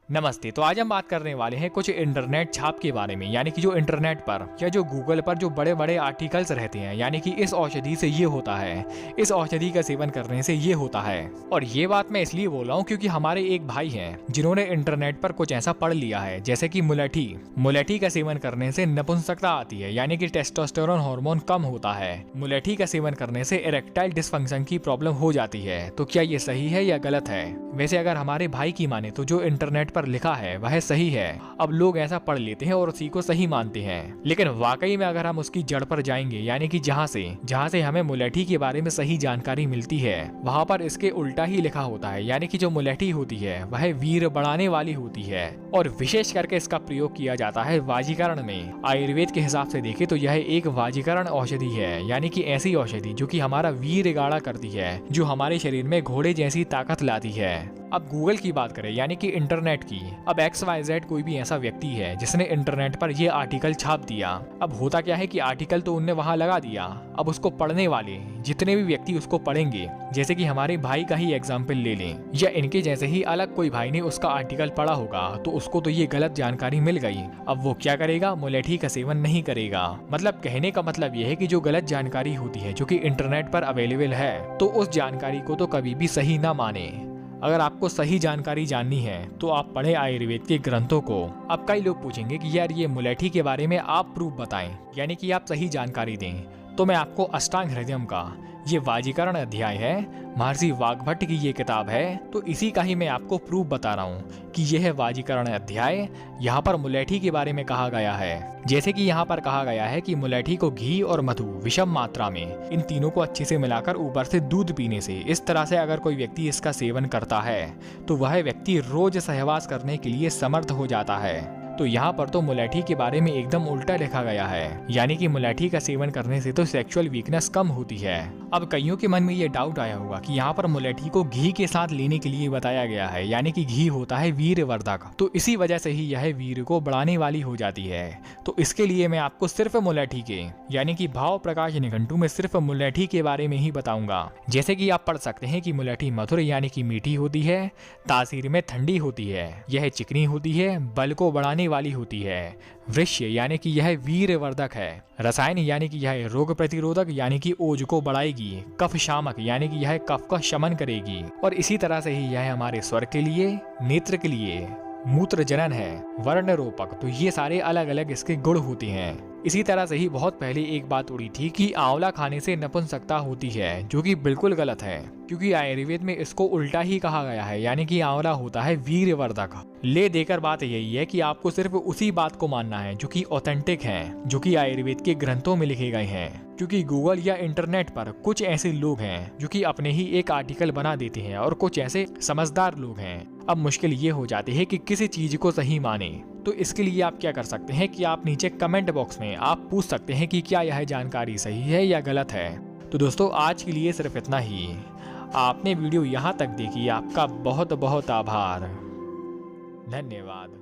नमस्ते। तो आज हम बात करने वाले हैं कुछ इंटरनेट छाप के बारे में, यानी कि जो इंटरनेट पर या जो गूगल पर जो बड़े बड़े आर्टिकल्स रहते हैं, यानी कि इस औषधि से ये होता है, इस औषधि का सेवन करने से ये होता है। और ये बात मैं इसलिए बोल रहा हूँ क्योंकि हमारे एक भाई हैं जिन्होंने इंटरनेट पर कुछ ऐसा पढ़ लिया है, जैसे कि मुलेठी का सेवन करने से नपुंसकता आती है, यानी कि टेस्टोस्टेरोन हार्मोन कम होता है। मुलेठी का सेवन करने से इरेक्टाइल डिसफंक्शन की प्रॉब्लम हो जाती है। तो क्या ये सही है या गलत है? वैसे अगर हमारे भाई की माने तो जो इंटरनेट पर लिखा है वह सही है। अब लोग ऐसा पढ़ लेते हैं और उसी को सही मानते हैं, लेकिन वाकई में अगर हम उसकी जड़ पर जाएंगे, यानी कि जहाँ से हमें मुलेठी के बारे में सही जानकारी मिलती है, वहाँ पर इसके उल्टा ही लिखा होता है। यानी कि जो मुलेठी होती है वह वीर बढ़ाने वाली होती है और विशेष करके इसका प्रयोग किया जाता है वाजीकरण में। आयुर्वेद के हिसाब से देखें तो यह एक वाजीकरण औषधि है, यानी कि ऐसी औषधि जो कि हमारा वीर गाढ़ा करती है, जो हमारे शरीर में घोड़े जैसी ताकत लाती है। अब गूगल की बात करें, यानी कि इंटरनेट की। अब XYZ कोई भी ऐसा व्यक्ति है जिसने इंटरनेट पर ये आर्टिकल छाप दिया। अब होता क्या है कि आर्टिकल तो उनने वहां लगा दिया। अब उसको पढ़ने वाले जितने भी व्यक्ति उसको पढ़ेंगे, जैसे कि हमारे भाई का ही एग्जाम्पल ले लें, या इनके जैसे ही अलग कोई भाई ने उसका आर्टिकल पढ़ा होगा, तो उसको तो ये गलत जानकारी मिल गई। अब वो क्या करेगा? मुलेठी का सेवन नहीं करेगा। मतलब कहने का मतलब ये है कि जो गलत जानकारी होती है जो कि इंटरनेट पर अवेलेबल है, तो उस जानकारी को तो कभी भी सही ना माने। अगर आपको सही जानकारी जाननी है तो आप पढ़े आयुर्वेद के ग्रंथों को। अब कई लोग पूछेंगे कि यार ये मुलेठी के बारे में आप प्रूफ बताएं, यानी कि आप सही जानकारी दें। तो मैं आपको अष्टांग हृदयम का ये वाजीकरण अध्याय है, महर्षि वाग्भट की ये किताब है, तो इसी का ही मैं आपको प्रूफ बता रहा हूँ कि यह है वाजीकरण अध्याय। यहाँ पर मुलेठी के बारे में कहा गया है, जैसे कि यहाँ पर कहा गया है कि मुलेठी को घी और मधु विषम मात्रा में, इन तीनों को अच्छे से मिलाकर ऊपर से दूध पीने से, इस तरह से अगर कोई व्यक्ति इसका सेवन करता है तो वह व्यक्ति रोज सहवास करने के लिए समर्थ हो जाता है। तो यहाँ पर तो मुलेठी के बारे में एकदम उल्टा लिखा गया है, यानी कि मुलेठी का सेवन करने से तो सेक्सुअल वीकनेस कम होती है। अब कईयों के मन में ये डाउट आया होगा कि यहाँ पर मुलेठी को घी के साथ लेने के लिए बताया गया है, यानी कि घी होता है वीरवर्धक, तो इसी वजह से ही यह वीर को बढ़ाने वाली हो जाती है। तो इसके लिए मैं आपको सिर्फ मुलेठी के, यानी कि भाव प्रकाश निघंटू में सिर्फ मुलेठी के बारे में ही बताऊंगा। जैसे कि आप पढ़ सकते हैं कि मुलेठी मधुर यानी कि मीठी होती है, तासीर में ठंडी होती है, यह चिकनी होती है, बल को बढ़ाने वाली होती है, वृक्ष यानी कि यह वीरवर्धक है, रसायन यानी कि यह रोग प्रतिरोधक यानी कि ओज को बढ़ाएगी, कफ शामक यानी कि यह कफ का शमन करेगी, और इसी तरह से ही यह हमारे स्वर के लिए, नेत्र के लिए, मूत्र जनन है, वर्ण रोपक, तो ये सारे अलग अलग इसके गुण होते हैं। इसी तरह से ही बहुत पहले एक बात उड़ी थी कि आंवला खाने से नपुंसकता होती है, जो कि बिल्कुल गलत है, क्योंकि आयुर्वेद में इसको उल्टा ही कहा गया है, यानी कि आंवला होता है वीरवर्धक। ले देकर बात यही है कि आपको सिर्फ उसी बात को मानना है जो कि ऑथेंटिक है, जो कि आयुर्वेद के ग्रंथों में लिखे गए हैं। क्योंकि गूगल या इंटरनेट पर कुछ ऐसे लोग हैं जो कि अपने ही एक आर्टिकल बना देते हैं, और कुछ ऐसे समझदार लोग हैं। अब मुश्किल ये हो जाती है कि किसी चीज को सही माने। तो इसके लिए आप क्या कर सकते हैं कि आप नीचे कमेंट बॉक्स में आप पूछ सकते हैं कि क्या यह जानकारी सही है या गलत है। तो दोस्तों आज के लिए सिर्फ इतना ही। आपने वीडियो यहाँ तक देखी, आपका बहुत बहुत आभार, धन्यवाद।